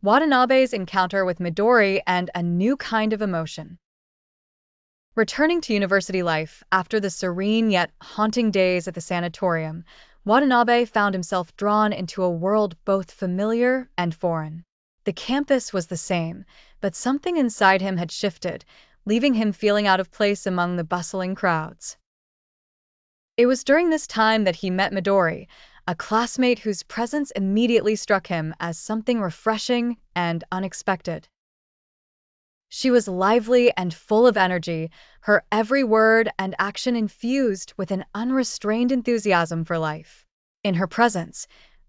Watanabe's encounter with Midori and a new kind of emotion. Returning to university life after the serene yet haunting days at the sanatorium, Watanabe found himself drawn into a world both familiar and foreign. The campus was the same, but something inside him had shifted, leaving him feeling out of place among the bustling crowds. It was during this time that he met Midori, a classmate whose presence immediately struck him as something refreshing and unexpected. She was lively and full of energy, her every word and action infused with an unrestrained enthusiasm for life. In her presence,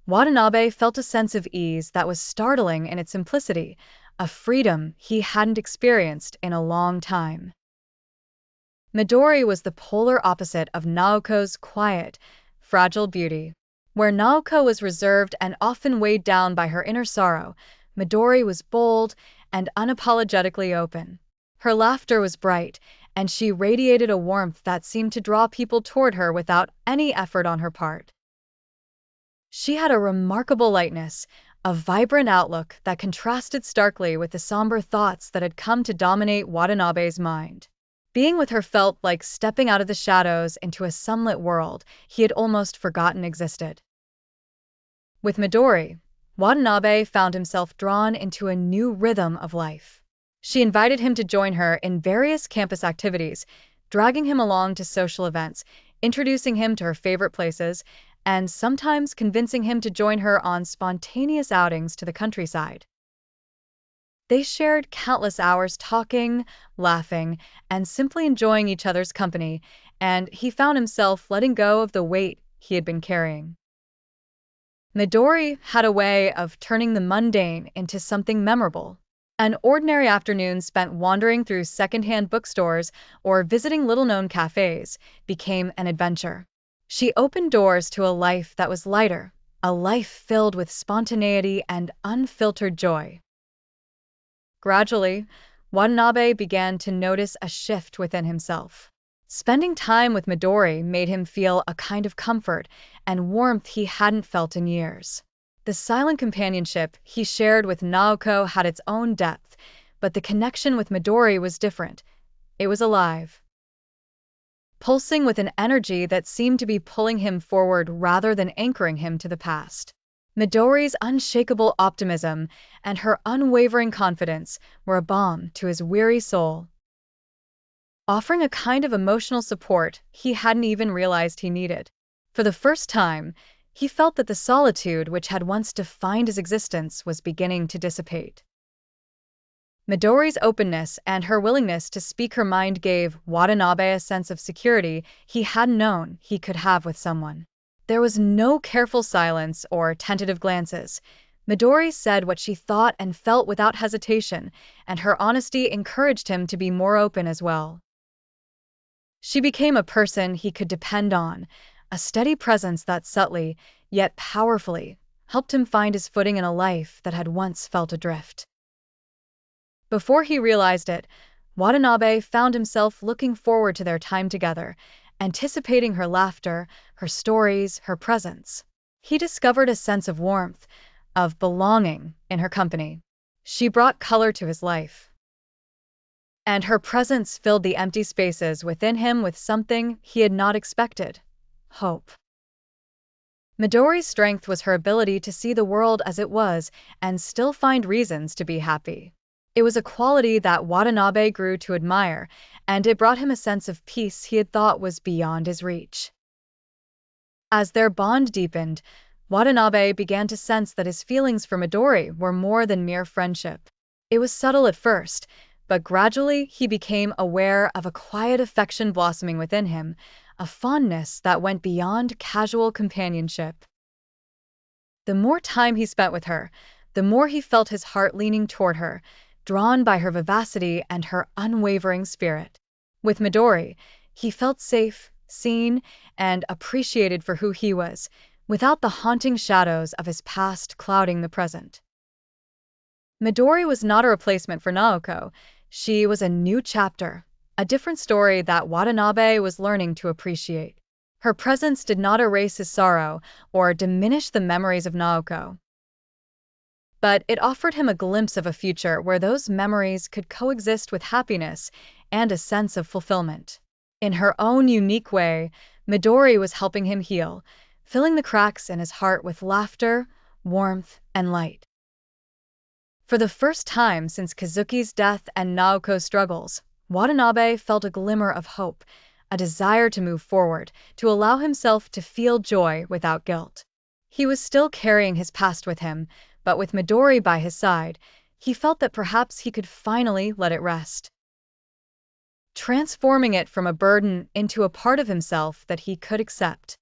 Watanabe felt a sense of ease that was startling in its simplicity, a freedom he hadn't experienced in a long time. Midori was the polar opposite of Naoko's quiet, fragile beauty. Where Naoko was reserved and often weighed down by her inner sorrow, Midori was bold and unapologetically open. Her laughter was bright, and she radiated a warmth that seemed to draw people toward her without any effort on her part. She had a remarkable lightness, a vibrant outlook that contrasted starkly with the somber thoughts that had come to dominate Watanabe's mind. Being with her felt like stepping out of the shadows into a sunlit world he had almost forgotten existed. With Midori, Watanabe found himself drawn into a new rhythm of life. She invited him to join her in various campus activities, dragging him along to social events, introducing him to her favorite places, and sometimes convincing him to join her on spontaneous outings to the countryside. They shared countless hours talking, laughing, and simply enjoying each other's company, and he found himself letting go of the weight he had been carrying. Midori had a way of turning the mundane into something memorable. An ordinary afternoon spent wandering through secondhand bookstores or visiting little-known cafes became an adventure. She opened doors to a life that was lighter, a life filled with spontaneity and unfiltered joy. Gradually, Watanabe began to notice a shift within himself. Spending time with Midori made him feel a kind of comfort and warmth he hadn't felt in years. The silent companionship he shared with Naoko had its own depth, but the connection with Midori was different. It was alive, pulsing with an energy that seemed to be pulling him forward rather than anchoring him to the past. Midori's unshakable optimism and her unwavering confidence were a balm to his weary soul, offering a kind of emotional support he hadn't even realized he needed. For the first time, he felt that the solitude which had once defined his existence was beginning to dissipate. Midori's openness and her willingness to speak her mind gave Watanabe a sense of security he hadn't known he could have with someone. There was no careful silence or tentative glances. Midori said what she thought and felt without hesitation, and her honesty encouraged him to be more open as well. She became a person he could depend on, a steady presence that subtly, yet powerfully, helped him find his footing in a life that had once felt adrift. Before he realized it, Watanabe found himself looking forward to their time together, anticipating her laughter, her stories, her presence. He discovered a sense of warmth, of belonging in her company. She brought color to his life, and her presence filled the empty spaces within him with something he had not expected: hope. Midori's strength was her ability to see the world as it was and still find reasons to be happy. It was a quality that Watanabe grew to admire, and it brought him a sense of peace he had thought was beyond his reach. As their bond deepened, Watanabe began to sense that his feelings for Midori were more than mere friendship. It was subtle at first, but gradually he became aware of a quiet affection blossoming within him, a fondness that went beyond casual companionship. The more time he spent with her, the more he felt his heart leaning toward her, drawn by her vivacity and her unwavering spirit. With Midori, he felt safe, seen, and appreciated for who he was, without the haunting shadows of his past clouding the present. Midori was not a replacement for Naoko. She was a new chapter, a different story that Watanabe was learning to appreciate. Her presence did not erase his sorrow or diminish the memories of Naoko, but it offered him a glimpse of a future where those memories could coexist with happiness and a sense of fulfillment. In her own unique way, Midori was helping him heal, filling the cracks in his heart with laughter, warmth, and light. For the first time since Kazuki's death and Naoko's struggles, Watanabe felt a glimmer of hope, a desire to move forward, to allow himself to feel joy without guilt. He was still carrying his past with him, but with Midori by his side, he felt that perhaps he could finally let it rest, transforming it from a burden into a part of himself that he could accept.